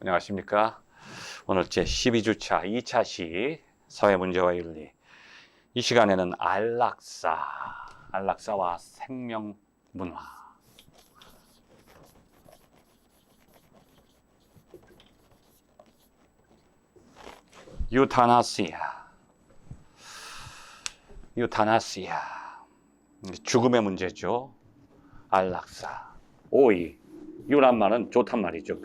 안녕하십니까. 오늘 제 12주차 2차 시 사회문제와 윤리. 이 시간에는 안락사와 생명문화. 유타나시아. 죽음의 문제죠. 안락사. 오이. 유란 말은 좋단 말이죠.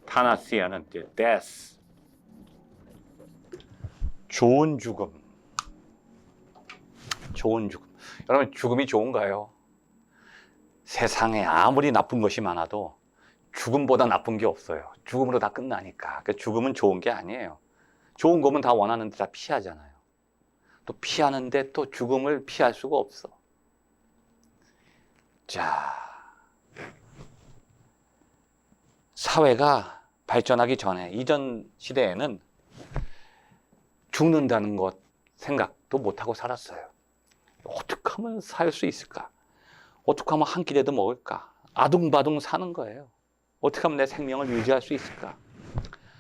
타나시아는 death. 좋은 죽음. 여러분, 죽음이 좋은가요? 세상에 아무리 나쁜 것이 많아도 죽음보다 나쁜 게 없어요. 죽음으로 다 끝나니까. 그러니까 죽음은 좋은 게 아니에요. 좋은 거면 다 원하는데 다 피하잖아요. 또 피하는데 또 죽음을 피할 수가 없어. 자, 사회가 발전하기 전에, 이전 시대에는 죽는다는 것 생각도 못하고 살았어요. 어떻게 하면 살 수 있을까? 어떻게 하면 한 끼라도 먹을까? 아둥바둥 사는 거예요. 어떻게 하면 내 생명을 유지할 수 있을까?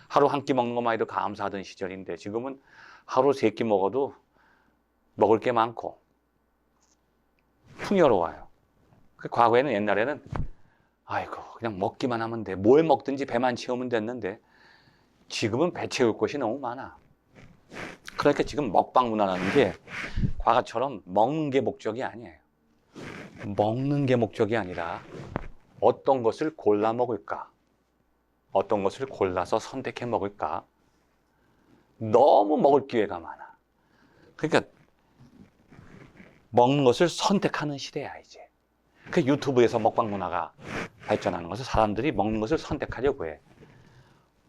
하루 한 끼 먹는 것만 해도 감사하던 시절인데 지금은 하루 세 끼 먹어도 먹을 게 많고 풍요로워요. 과거에는, 옛날에는 아이고 그냥 먹기만 하면 돼. 뭘 먹든지 배만 채우면 됐는데 지금은 배 채울 것이 너무 많아. 그러니까 지금 먹방 문화라는 게 과거처럼 먹는 게 목적이 아니에요. 먹는 게 목적이 아니라 어떤 것을 골라 먹을까? 어떤 것을 골라서 선택해 먹을까? 너무 먹을 기회가 많아. 그러니까 먹는 것을 선택하는 시대야 이제. 그 유튜브에서 먹방 문화가 발전하는 것은 사람들이 먹는 것을 선택하려고 해.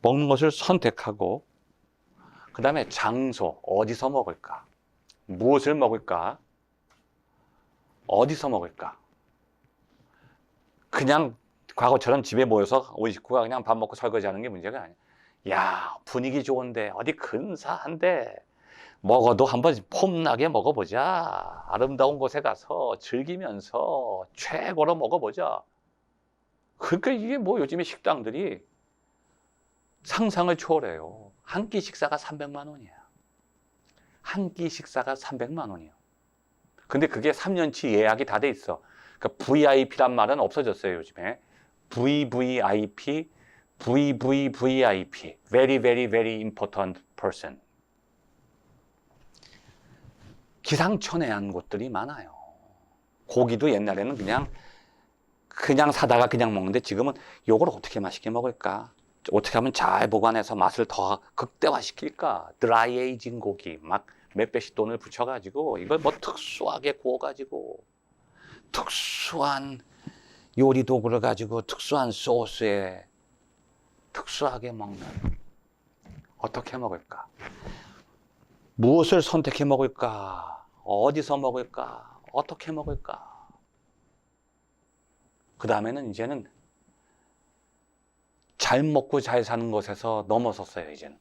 먹는 것을 선택하고 그 다음에 장소, 어디서 먹을까? 무엇을 먹을까? 어디서 먹을까? 그냥 과거처럼 집에 모여서 온 식구가 그냥 밥 먹고 설거지하는 게 문제가 아니야. 야, 분위기 좋은데 어디 근사한데 먹어도 한번 폼나게 먹어보자. 아름다운 곳에 가서 즐기면서 최고로 먹어보자. 그러니까 이게 뭐 요즘에 식당들이 상상을 초월해요. 한 끼 식사가 300만 원이야. 한 끼 식사가 300만 원이야. 근데 그게 3년치 예약이 다 돼 있어. 그러니까 VIP란 말은 없어졌어요, 요즘에. VVIP, VVVIP. Very, very, very important person. 기상천외한 곳들이 많아요. 고기도 옛날에는 그냥 사다가 그냥 먹는데 지금은 요걸 어떻게 맛있게 먹을까? 어떻게 하면 잘 보관해서 맛을 더 극대화시킬까? 드라이 에이징 고기 막 몇 배씩 돈을 붙여가지고 이걸 뭐 특수하게 구워가지고 특수한 요리 도구를 가지고 특수한 소스에 특수하게 먹는. 어떻게 먹을까? 무엇을 선택해 먹을까? 어디서 먹을까? 어떻게 먹을까? 그 다음에는 이제는 잘 먹고 잘 사는 것에서 넘어섰어요, 이제는.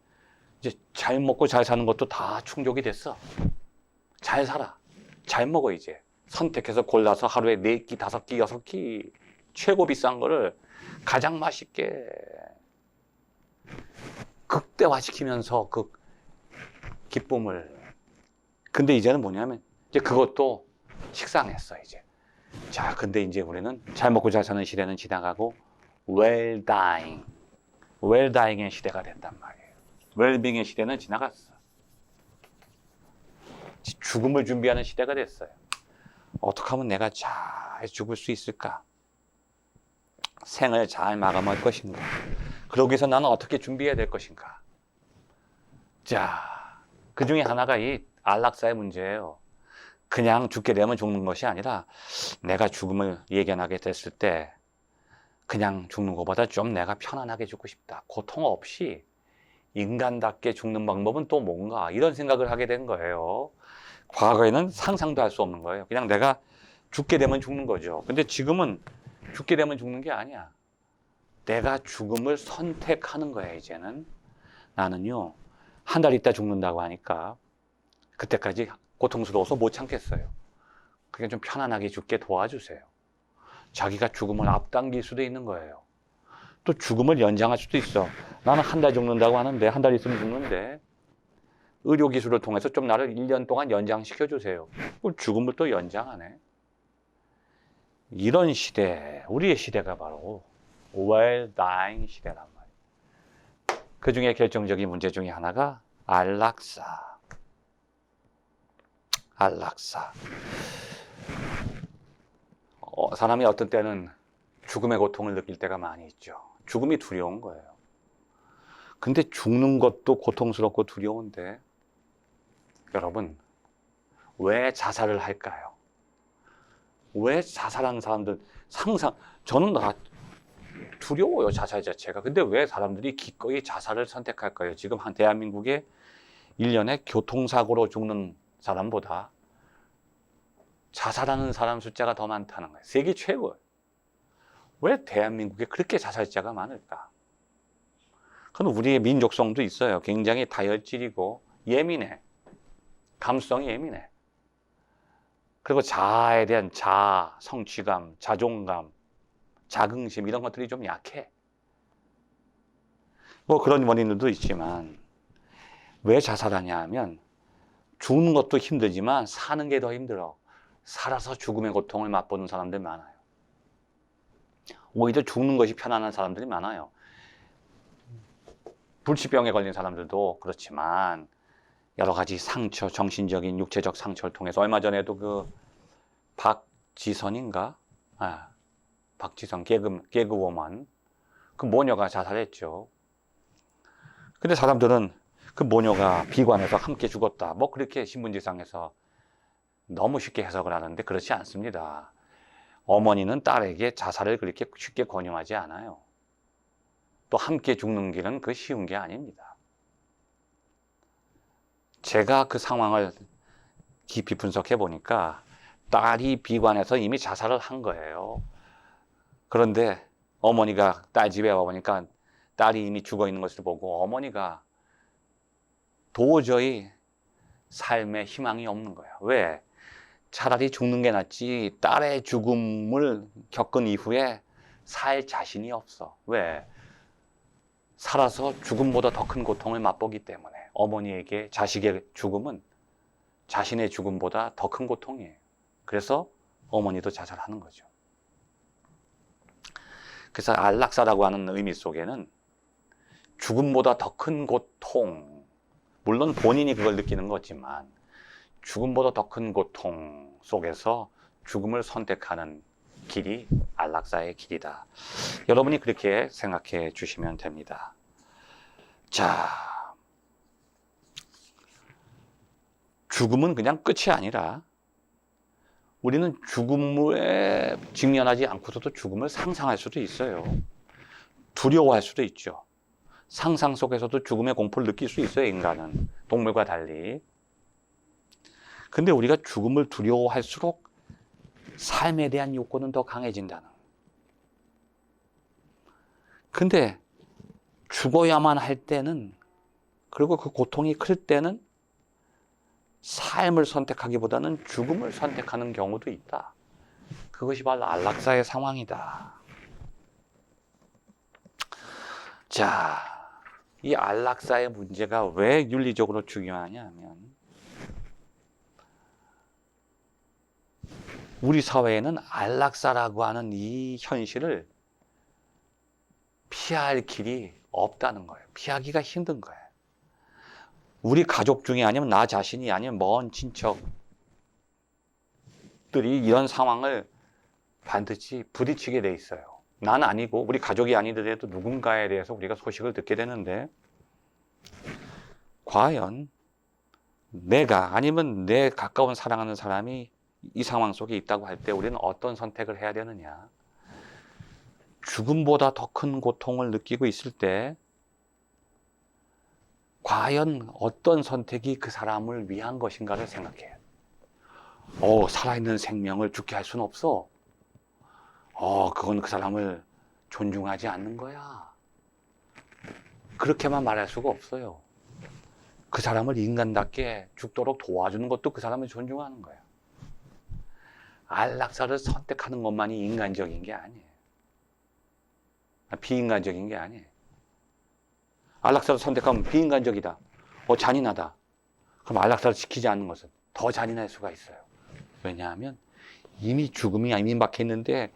이제 잘 먹고 잘 사는 것도 다 충족이 됐어. 잘 살아. 잘 먹어, 이제. 선택해서 골라서 하루에 4끼, 5끼, 6끼 최고 비싼 거를 가장 맛있게 극대화시키면서 그 기쁨을. 근데 이제는 뭐냐면 이제 그것도 식상했어, 이제. 자, 근데 이제 우리는 잘 먹고 잘 사는 시대는 지나가고 well dying의 시대가 된단 말이에요. 웰빙의 시대는 지나갔어. 죽음을 준비하는 시대가 됐어요. 어떻게 하면 내가 잘 죽을 수 있을까? 생을 잘 마감할 것인가? 그러기 위해서 나는 어떻게 준비해야 될 것인가? 자, 그 중에 하나가 이 안락사의 문제예요. 그냥 죽게 되면 죽는 것이 아니라 내가 죽음을 예견하게 됐을 때 그냥 죽는 것보다 좀 내가 편안하게 죽고 싶다. 고통 없이 인간답게 죽는 방법은 또 뭔가, 이런 생각을 하게 된 거예요. 과거에는 상상도 할 수 없는 거예요. 그냥 내가 죽게 되면 죽는 거죠. 근데 지금은 죽게 되면 죽는 게 아니야. 내가 죽음을 선택하는 거야, 이제는. 나는요, 한 달 있다 죽는다고 하니까 그때까지 고통스러워서 못 참겠어요. 그게 좀 편안하게 죽게 도와주세요. 자기가 죽음을 앞당길 수도 있는 거예요. 또 죽음을 연장할 수도 있어. 나는 한 달 죽는다고 하는데, 한 달 있으면 죽는데, 의료기술을 통해서 좀 나를 1년 동안 연장시켜 주세요. 죽음을 또 연장하네. 이런 시대, 우리의 시대가 바로 well dying 시대란 말이에요. 그 중에 결정적인 문제 중에 하나가 안락사. 안락사. 사람이 어떤 때는 죽음의 고통을 느낄 때가 많이 있죠. 죽음이 두려운 거예요. 근데 죽는 것도 고통스럽고 두려운데, 여러분, 왜 자살을 할까요? 왜 자살하는 사람들, 저는 다 두려워요, 자살 자체가. 근데 왜 사람들이 기꺼이 자살을 선택할까요? 지금 대한민국에 1년에 교통사고로 죽는 사람보다 자살하는 사람 숫자가 더 많다는 거예요. 세계 최고예요. 왜 대한민국에 그렇게 자살자가 많을까? 그건 우리의 민족성도 있어요. 굉장히 다혈질이고 예민해. 감수성이 예민해. 그리고 자아에 대한 자아, 성취감, 자존감, 자긍심 이런 것들이 좀 약해. 뭐 그런 원인들도 있지만 왜 자살하냐 하면 죽는 것도 힘들지만 사는 게 더 힘들어. 살아서 죽음의 고통을 맛보는 사람들 많아요. 오히려 죽는 것이 편안한 사람들이 많아요. 불치병에 걸린 사람들도 그렇지만 여러 가지 상처, 정신적인, 육체적 상처를 통해서 얼마 전에도 그 박지선인가? 박지선 개그우먼 그 모녀가 자살했죠. 근데 사람들은 그 모녀가 비관해서 함께 죽었다. 뭐 그렇게 신문지상에서 너무 쉽게 해석을 하는데 그렇지 않습니다. 어머니는 딸에게 자살을 그렇게 쉽게 권유하지 않아요. 또 함께 죽는 길은 그 쉬운 게 아닙니다. 제가 그 상황을 깊이 분석해 보니까 딸이 비관해서 이미 자살을 한 거예요. 그런데 어머니가 딸 집에 와보니까 딸이 이미 죽어 있는 것을 보고 어머니가 도저히 삶에 희망이 없는 거예요. 왜? 차라리 죽는 게 낫지 딸의 죽음을 겪은 이후에 살 자신이 없어. 왜? 살아서 죽음보다 더 큰 고통을 맛보기 때문에 어머니에게 자식의 죽음은 자신의 죽음보다 더 큰 고통이에요. 그래서 어머니도 자살하는 거죠. 그래서 안락사라고 하는 의미 속에는 죽음보다 더 큰 고통, 물론 본인이 그걸 느끼는 거지만 죽음보다 더 큰 고통 속에서 죽음을 선택하는 길이 안락사의 길이다. 여러분이 그렇게 생각해 주시면 됩니다. 자, 죽음은 그냥 끝이 아니라 우리는 죽음에 직면하지 않고서도 죽음을 상상할 수도 있어요. 두려워할 수도 있죠. 상상 속에서도 죽음의 공포를 느낄 수 있어요, 인간은. 동물과 달리. 근데 우리가 죽음을 두려워할수록 삶에 대한 욕구는 더 강해진다는. 근데 죽어야만 할 때는, 그리고 그 고통이 클 때는 삶을 선택하기보다는 죽음을 선택하는 경우도 있다. 그것이 바로 안락사의 상황이다. 자, 이 안락사의 문제가 왜 윤리적으로 중요하냐 하면 우리 사회에는 안락사라고 하는 이 현실을 피할 길이 없다는 거예요. 피하기가 힘든 거예요. 우리 가족 중에 아니면 나 자신이 아니면 먼 친척들이 이런 상황을 반드시 부딪히게 돼 있어요. 난 아니고 우리 가족이 아니더라도 누군가에 대해서 우리가 소식을 듣게 되는데 과연 내가 아니면 내 가까운 사랑하는 사람이 이 상황 속에 있다고 할 때 우리는 어떤 선택을 해야 되느냐? 죽음보다 더 큰 고통을 느끼고 있을 때 과연 어떤 선택이 그 사람을 위한 것인가를 생각해요. 살아있는 생명을 죽게 할 수는 없어. 그건 그 사람을 존중하지 않는 거야. 그렇게만 말할 수가 없어요. 그 사람을 인간답게 죽도록 도와주는 것도 그 사람을 존중하는 거야. 안락사를 선택하는 것만이 인간적인 게 아니에요. 비인간적인 게 아니에요. 안락사를 선택하면 비인간적이다. 잔인하다. 그럼 안락사를 지키지 않는 것은 더 잔인할 수가 있어요. 왜냐하면 이미 죽음이 임박해 있는데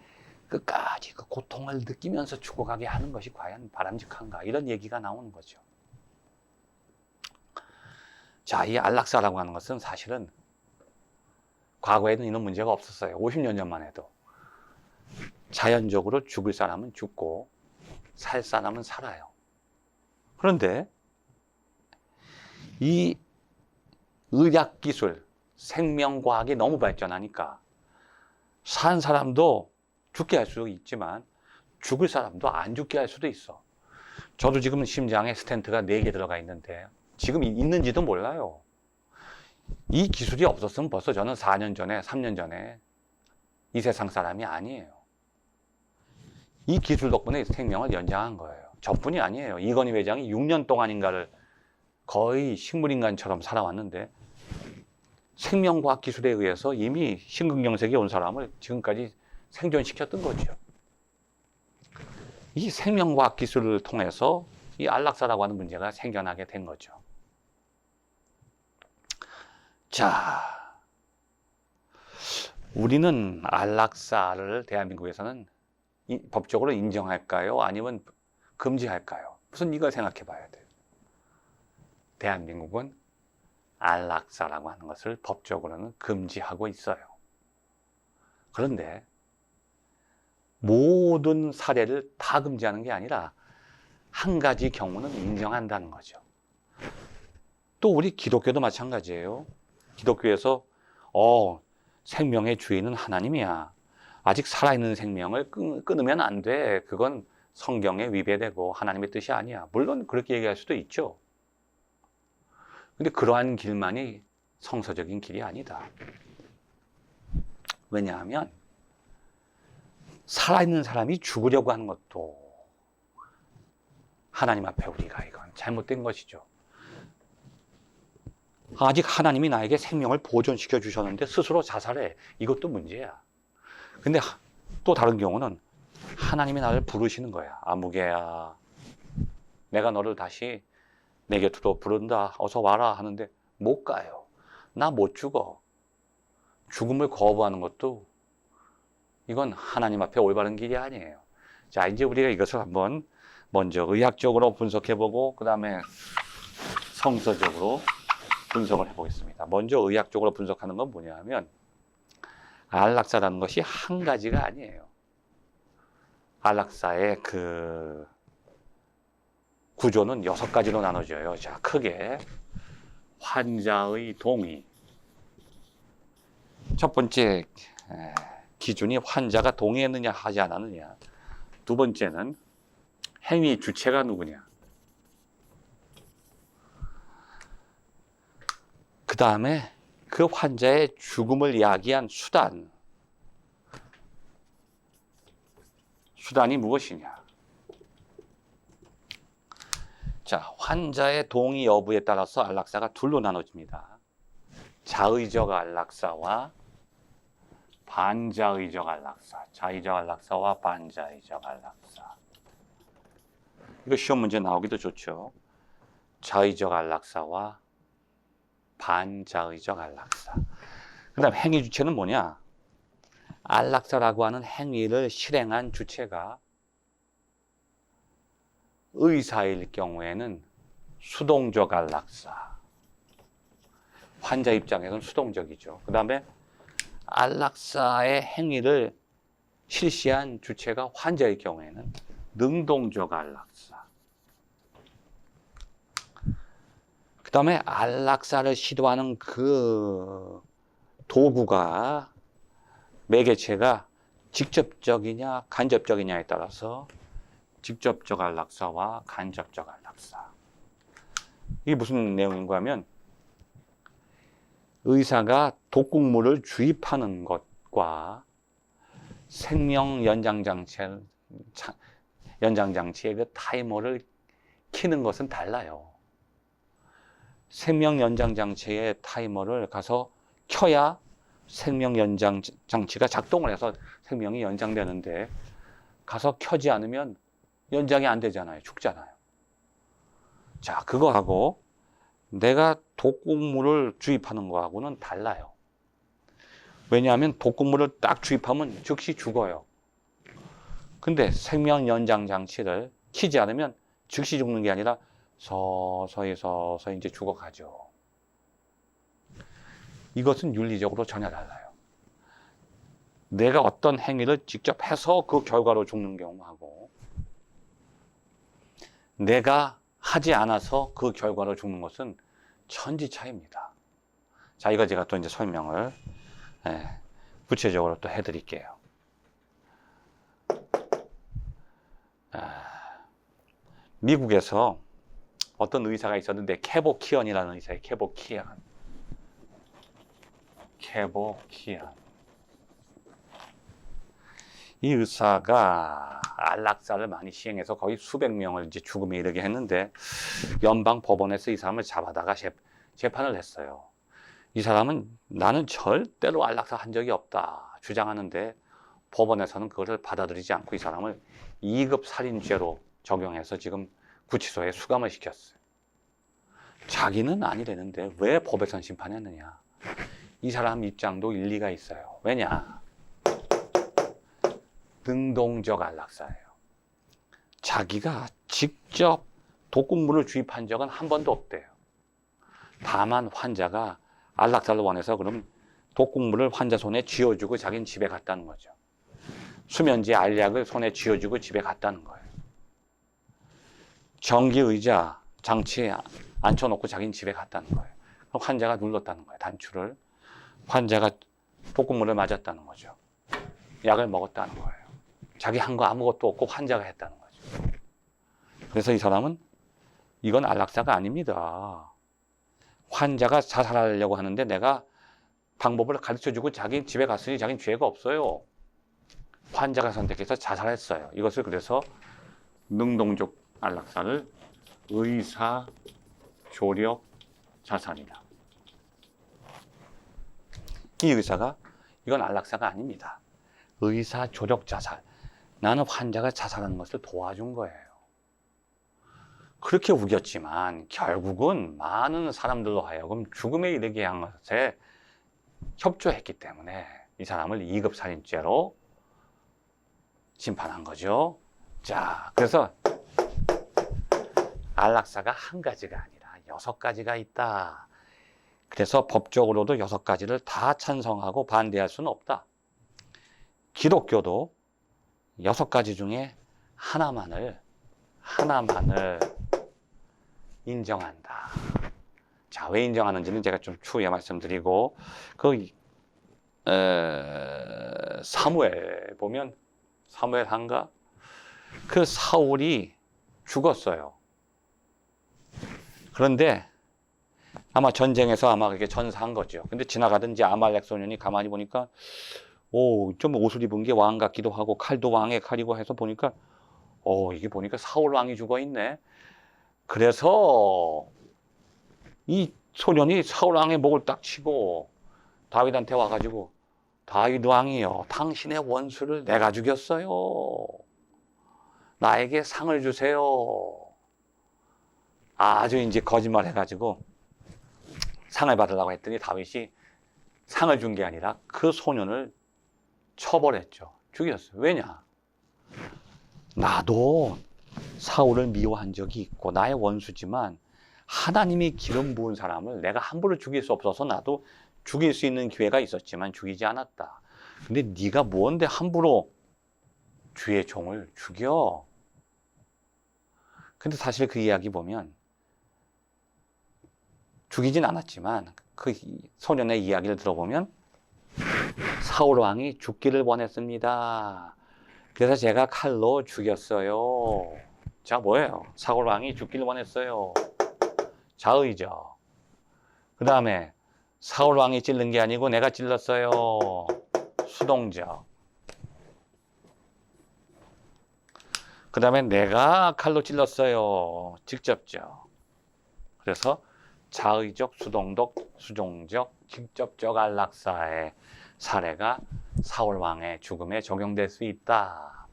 끝까지 그 고통을 느끼면서 죽어가게 하는 것이 과연 바람직한가, 이런 얘기가 나오는 거죠. 자, 이 안락사라고 하는 것은 사실은 과거에는 이런 문제가 없었어요. 50년 전만 해도 자연적으로 죽을 사람은 죽고 살 사람은 살아요. 그런데 이 의학기술, 생명과학이 너무 발전하니까 산 사람도 죽게 할 수도 있지만 죽을 사람도 안 죽게 할 수도 있어. 저도 지금 심장에 스텐트가 4개 들어가 있는데 지금 있는지도 몰라요. 이 기술이 없었으면 벌써 저는 4년 전에, 3년 전에 이 세상 사람이 아니에요. 이 기술 덕분에 생명을 연장한 거예요. 저뿐이 아니에요. 이건희 회장이 6년 동안인가를 거의 식물인간처럼 살아왔는데 생명과학 기술에 의해서 이미 심근경색이 온 사람을 지금까지 생존시켰던 거죠. 이 생명과학 기술을 통해서 이 안락사라고 하는 문제가 생겨나게 된 거죠. 자, 우리는 안락사를 대한민국에서는 법적으로 인정할까요? 아니면 금지할까요? 우선 이걸 생각해 봐야 돼요. 대한민국은 안락사라고 하는 것을 법적으로는 금지하고 있어요. 그런데 모든 사례를 다 금지하는 게 아니라 한 가지 경우는 인정한다는 거죠. 또 우리 기독교도 마찬가지예요. 기독교에서 생명의 주인은 하나님이야. 아직 살아있는 생명을 끊으면 안 돼. 그건 성경에 위배되고 하나님의 뜻이 아니야. 물론 그렇게 얘기할 수도 있죠. 근데 그러한 길만이 성서적인 길이 아니다. 왜냐하면 살아있는 사람이 죽으려고 하는 것도 하나님 앞에 우리가 이건 잘못된 것이죠. 아직 하나님이 나에게 생명을 보존시켜 주셨는데 스스로 자살해. 이것도 문제야. 근데 또 다른 경우는 하나님이 나를 부르시는 거야. 아무개야, 내가 너를 다시 내 곁으로 부른다. 어서 와라 하는데 못 가요. 나 못 죽어. 죽음을 거부하는 것도 이건 하나님 앞에 올바른 길이 아니에요. 자, 이제 우리가 이것을 한번 먼저 의학적으로 분석해보고 그 다음에 성서적으로 분석을 해보겠습니다. 먼저 의학적으로 분석하는 건 뭐냐 하면 안락사라는 것이 한 가지가 아니에요. 안락사의 그 구조는 6가지로 나눠져요. 자, 크게 환자의 동의. 첫 번째 기준이 환자가 동의했느냐 하지 않았느냐. 두 번째는 행위 주체가 누구냐. 그 다음에 그 환자의 죽음을 야기한 수단이 무엇이냐. 자, 환자의 동의 여부에 따라서 안락사가 둘로 나눠집니다. 자의적 안락사와 반자의적 안락사. 자의적 안락사와 반자의적 안락사. 이거 시험 문제 나오기도 좋죠. 자의적 안락사와 반자의적 안락사. 그 다음 행위 주체는 뭐냐? 안락사라고 하는 행위를 실행한 주체가 의사일 경우에는 수동적 안락사. 환자 입장에서는 수동적이죠. 그 다음에 안락사의 행위를 실시한 주체가 환자일 경우에는 능동적 안락사. 그 다음에 안락사를 시도하는 그 도구가, 매개체가 직접적이냐 간접적이냐에 따라서 직접적 안락사와 간접적 안락사. 이게 무슨 내용인가 하면 의사가 독극물을 주입하는 것과 생명 연장장치의 그 타이머를 켜는 것은 달라요. 생명 연장장치의 타이머를 가서 켜야 생명 연장장치가 작동을 해서 생명이 연장되는데 가서 켜지 않으면 연장이 안 되잖아요. 죽잖아요. 자, 그거하고 내가 독극물을 주입하는 거하고는 달라요. 왜냐하면 독극물을 딱 주입하면 즉시 죽어요. 근데 생명 연장 장치를 키지 않으면 즉시 죽는 게 아니라 서서히 이제 죽어가죠. 이것은 윤리적으로 전혀 달라요. 내가 어떤 행위를 직접 해서 그 결과로 죽는 경우하고 내가 하지 않아서 그 결과로 죽는 것은 천지 차이입니다. 자, 이거 제가 또 이제 설명을 구체적으로 또 해드릴게요. 미국에서 어떤 의사가 있었는데 캐보키언이라는 의사예요. 캐보키언. 이 의사가 안락사를 많이 시행해서 거의 수백 명을 이제 죽음에 이르게 했는데 연방 법원에서 이 사람을 잡아다가 재판을 했어요. 이 사람은 나는 절대로 안락사 한 적이 없다 주장하는데 법원에서는 그것을 받아들이지 않고 이 사람을 2급 살인죄로 적용해서 지금 구치소에 수감을 시켰어요. 자기는 아니라는데 왜 법에선 심판했느냐. 이 사람 입장도 일리가 있어요. 왜냐? 능동적 안락사예요. 자기가 직접 독극물을 주입한 적은 한 번도 없대요. 다만 환자가 안락사를 원해서 그럼 독극물을 환자 손에 쥐어주고 자기는 집에 갔다는 거죠. 수면제 알약을 손에 쥐어주고 집에 갔다는 거예요. 전기 의자 장치에 앉혀놓고 자기는 집에 갔다는 거예요. 그럼 환자가 눌렀다는 거예요. 단추를. 환자가 독극물을 맞았다는 거죠. 약을 먹었다는 거예요. 자기 한 거 아무것도 없고 환자가 했다는 거죠. 그래서 이 사람은 이건 안락사가 아닙니다. 환자가 자살하려고 하는데 내가 방법을 가르쳐주고 자기 집에 갔으니 자기는 죄가 없어요. 환자가 선택해서 자살했어요. 이것을 그래서 능동적 안락사를 의사 조력 자살이다. 이 의사가 이건 안락사가 아닙니다. 의사 조력 자살. 나는 환자가 자살하는 것을 도와준 거예요. 그렇게 우겼지만 결국은 많은 사람들로 하여금 죽음에 이르게 한 것에 협조했기 때문에 이 사람을 2급 살인죄로 심판한 거죠. 자, 그래서 안락사가 한 가지가 아니라 6가지가 있다. 그래서 법적으로도 6가지를 다 찬성하고 반대할 수는 없다. 기독교도 6가지 중에 하나만을 인정한다. 자, 왜 인정하는지는 제가 좀 추후에 말씀드리고, 사무엘 보면, 사무엘 한가? 그 사울이 죽었어요. 그런데 아마 전쟁에서 아마 그게 전사한 거죠. 근데 지나가던 이제 아말렉 소년이 가만히 보니까, 좀 옷을 입은 게 왕 같기도 하고, 칼도 왕의 칼이고 해서 보니까, 이게 보니까 사울 왕이 죽어 있네. 그래서 이 소년이 사울 왕의 목을 딱 치고 다윗한테 와가지고, 다윗 왕이요, 당신의 원수를 내가 죽였어요. 나에게 상을 주세요. 아주 이제 거짓말 해가지고 상을 받으려고 했더니 다윗이 상을 준 게 아니라 그 소년을 처벌했죠. 죽였어요. 왜냐? 나도 사울을 미워한 적이 있고 나의 원수지만 하나님이 기름 부은 사람을 내가 함부로 죽일 수 없어서 나도 죽일 수 있는 기회가 있었지만 죽이지 않았다. 근데 네가 뭔데 함부로 주의 종을 죽여? 근데 사실 그 이야기 보면 죽이진 않았지만 그 소년의 이야기를 들어보면 사울 왕이 죽기를 원했습니다. 그래서 제가 칼로 죽였어요. 자, 뭐예요? 사울 왕이 죽기를 원했어요. 자의죠. 그 다음에 사울 왕이 찔른 게 아니고 내가 찔렀어요. 수동적. 그 다음에 내가 칼로 찔렀어요. 직접적. 그래서 자의적, 수동적, 직접적 안락사의 사례가 사울 왕의 죽음에 적용될 수 있다.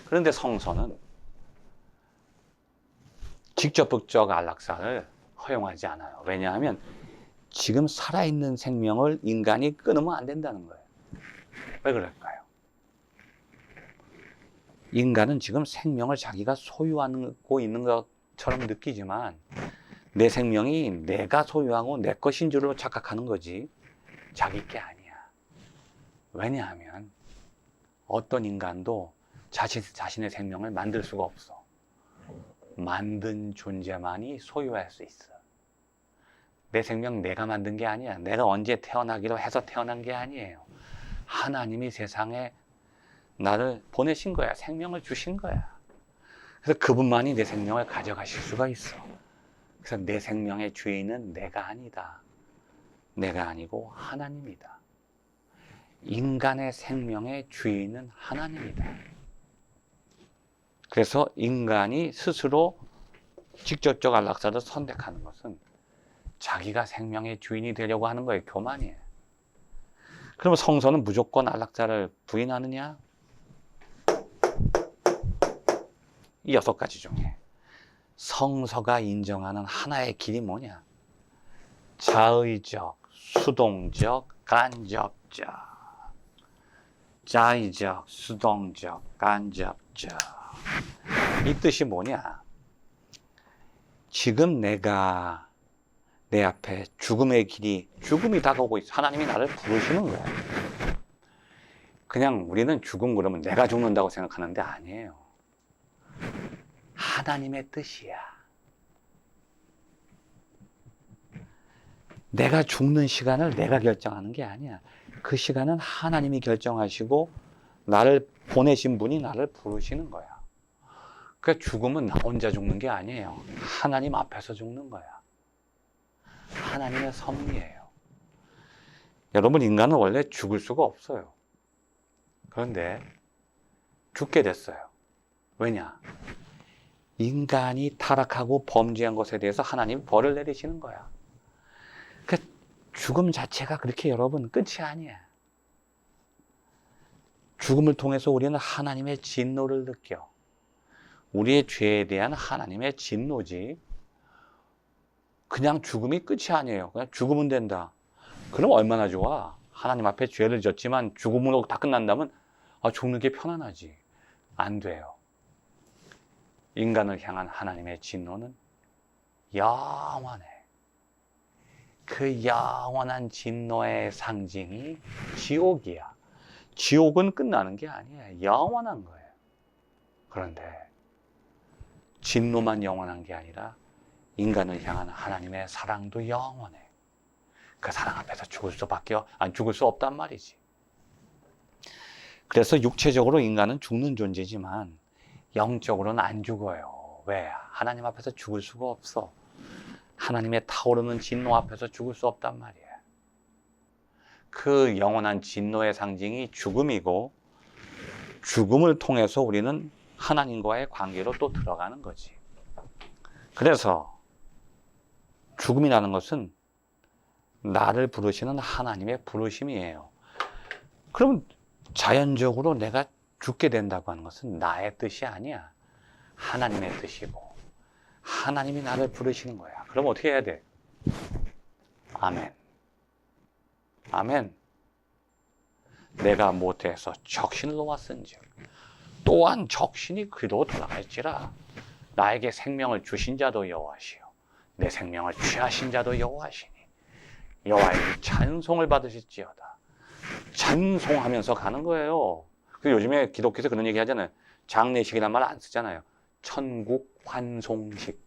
그런데 성서는 직접적 안락사를 허용하지 않아요. 왜냐하면 지금 살아있는 생명을 인간이 끊으면 안 된다는 거예요. 왜 그럴까요? 인간은 지금 생명을 자기가 소유하고 있는 것처럼 느끼지만 내 생명이 내가 소유하고 내 것인 줄로 착각하는 거지 자기 게 아니야. 왜냐하면 어떤 인간도 자신의 생명을 만들 수가 없어. 만든 존재만이 소유할 수 있어. 내 생명 내가 만든 게 아니야. 내가 언제 태어나기로 해서 태어난 게 아니에요. 하나님이 세상에 나를 보내신 거야. 생명을 주신 거야. 그래서 그분만이 내 생명을 가져가실 수가 있어. 그래서 내 생명의 주인은 내가 아니다. 내가 아니고 하나님이다. 인간의 생명의 주인은 하나님이다. 그래서 인간이 스스로 직접적 안락사를 선택하는 것은 자기가 생명의 주인이 되려고 하는 거예요. 교만이에요. 그러면 성서는 무조건 안락사를 부인하느냐? 이 6가지 중에 성서가 인정하는 하나의 길이 뭐냐? 자의적, 수동적, 간접적. 자의적, 수동적, 간접적. 이 뜻이 뭐냐? 지금 내가 내 앞에 죽음의 길이, 죽음이 다가오고 있어. 하나님이 나를 부르시는 거야. 그냥 우리는 죽음 그러면 내가 죽는다고 생각하는데 아니에요. 하나님의 뜻이야. 내가 죽는 시간을 내가 결정하는 게 아니야. 그 시간은 하나님이 결정하시고 나를 보내신 분이 나를 부르시는 거야. 그러니까 죽음은 나 혼자 죽는 게 아니에요. 하나님 앞에서 죽는 거야. 하나님의 섭리예요. 여러분, 인간은 원래 죽을 수가 없어요. 그런데 죽게 됐어요. 왜냐? 인간이 타락하고 범죄한 것에 대해서 하나님이 벌을 내리시는 거야. 그 죽음 자체가 그렇게 여러분 끝이 아니야. 죽음을 통해서 우리는 하나님의 진노를 느껴. 우리의 죄에 대한 하나님의 진노지. 그냥 죽음이 끝이 아니에요. 그냥 죽으면 된다. 그럼 얼마나 좋아. 하나님 앞에 죄를 졌지만 죽음으로 다 끝난다면 죽는 게 편안하지. 안 돼요. 인간을 향한 하나님의 진노는 영원해. 그 영원한 진노의 상징이 지옥이야. 지옥은 끝나는 게 아니야. 영원한 거예요. 그런데 진노만 영원한 게 아니라 인간을 향한 하나님의 사랑도 영원해. 그 사랑 앞에서 죽을 수 없단 말이지. 그래서 육체적으로 인간은 죽는 존재지만 영적으로는 안 죽어요. 왜? 하나님 앞에서 죽을 수가 없어. 하나님의 타오르는 진노 앞에서 죽을 수 없단 말이에요. 그 영원한 진노의 상징이 죽음이고, 죽음을 통해서 우리는 하나님과의 관계로 또 들어가는 거지. 그래서 죽음이라는 것은 나를 부르시는 하나님의 부르심이에요. 그럼 자연적으로 내가 죽게 된다고 하는 것은 나의 뜻이 아니야. 하나님의 뜻이고 하나님이 나를 부르시는 거야. 그럼 어떻게 해야 돼? 아멘. 아멘. 내가 못해서 적신을 놓았은즉 또한 적신이 그리도 돌아갈지라. 나에게 생명을 주신 자도 여호와시요 내 생명을 취하신 자도 여호와시니 여호와의 찬송을 받으실지어다. 찬송하면서 가는 거예요. 요즘에 기독교에서 그런 얘기 하잖아요. 장례식이란 말 안 쓰잖아요. 천국 환송식.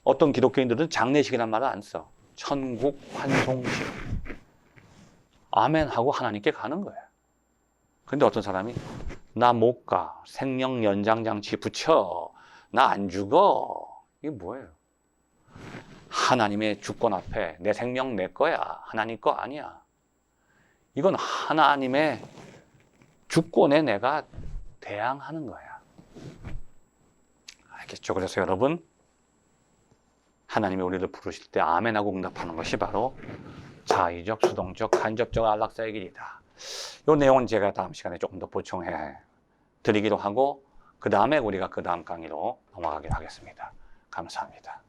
어떤 기독교인들은 장례식이란 말을 안 써. 천국 환송식. 아멘 하고 하나님께 가는 거예요. 근데 어떤 사람이 나 못 가. 생명 연장 장치 붙여. 나 안 죽어. 이게 뭐예요? 하나님의 주권 앞에 내 생명 내 거야. 하나님 거 아니야. 이건 하나님의 주권에 내가 대항하는 거야. 알겠죠? 그래서 여러분, 하나님이 우리를 부르실 때 아멘하고 응답하는 것이 바로 자의적, 수동적, 간접적 안락사의 길이다. 이 내용은 제가 다음 시간에 조금 더 보충해 드리기로 하고 그 다음에 우리가 그 다음 강의로 넘어가기로 하겠습니다. 감사합니다.